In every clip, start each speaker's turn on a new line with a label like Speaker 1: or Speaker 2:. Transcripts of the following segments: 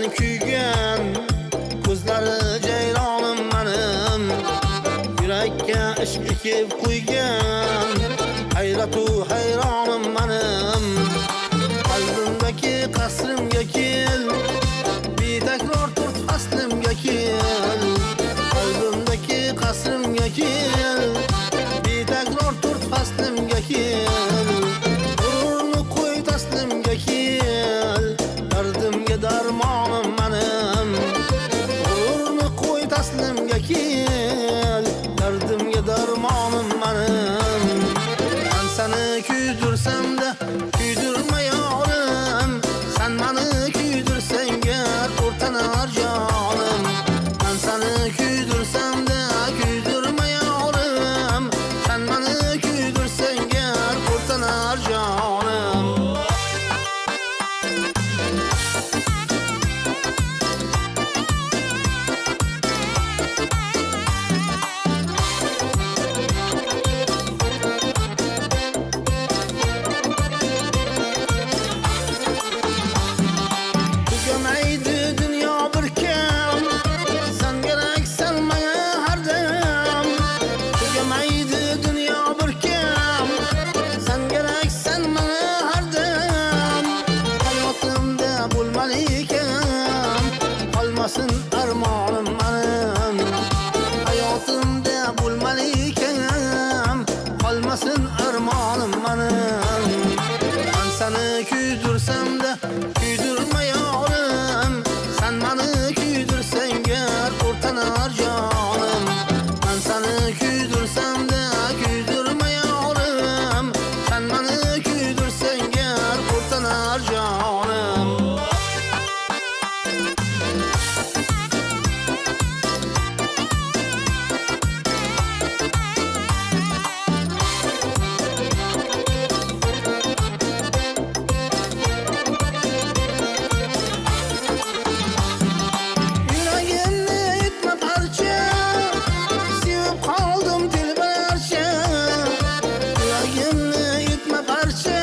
Speaker 1: bilan kuygan, ko'zlari jayronim menim, yurakka ishq ekib qo'ygan, hayratu hayronim menim. Qalbimdagi qasrimga kel, betakror turt faslimga kel. Qalbimdagi qasrimga kel, betakror turt faslimga kel. G'ururni qo'y taslimga kel, dardimga darmonim menim. G'ururni qo'y taslimga kel, dardimga darmonim menim. Men seni kuydirsam-da kuydirma yorim, sen meni kuydirsang o'rtanar jonim. Men seni kuydirsam-da kuydirma yorim, sen meni kuydirsang o'rtanar jonim. Tugamaydi dunyo bir kam, sen keraksan menga har dam. Tugamaydi dunyo bir kam, sen keraksan menga har dam. Hayotimda bo'lmalikan, qolmasin armonim menim. Hayotimda bo'lmalikan, qolmasin armonim menim. Men seni kuydirsam-da kuydirma yorim, sen meni kuydirsang o'rtanar jonim. Men seni kuydirsam-da kuydirma yorim, sen meni kuydirsang o'rtanar jonim. Yuragimni etma parcha, sevib qoldim telbalarcha. Yuragimni etma parcha,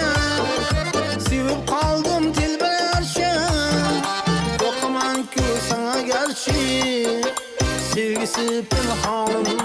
Speaker 1: sevib qoldim telbalarcha. Yoqaman-ku sana garchi, sevgisi pinhonim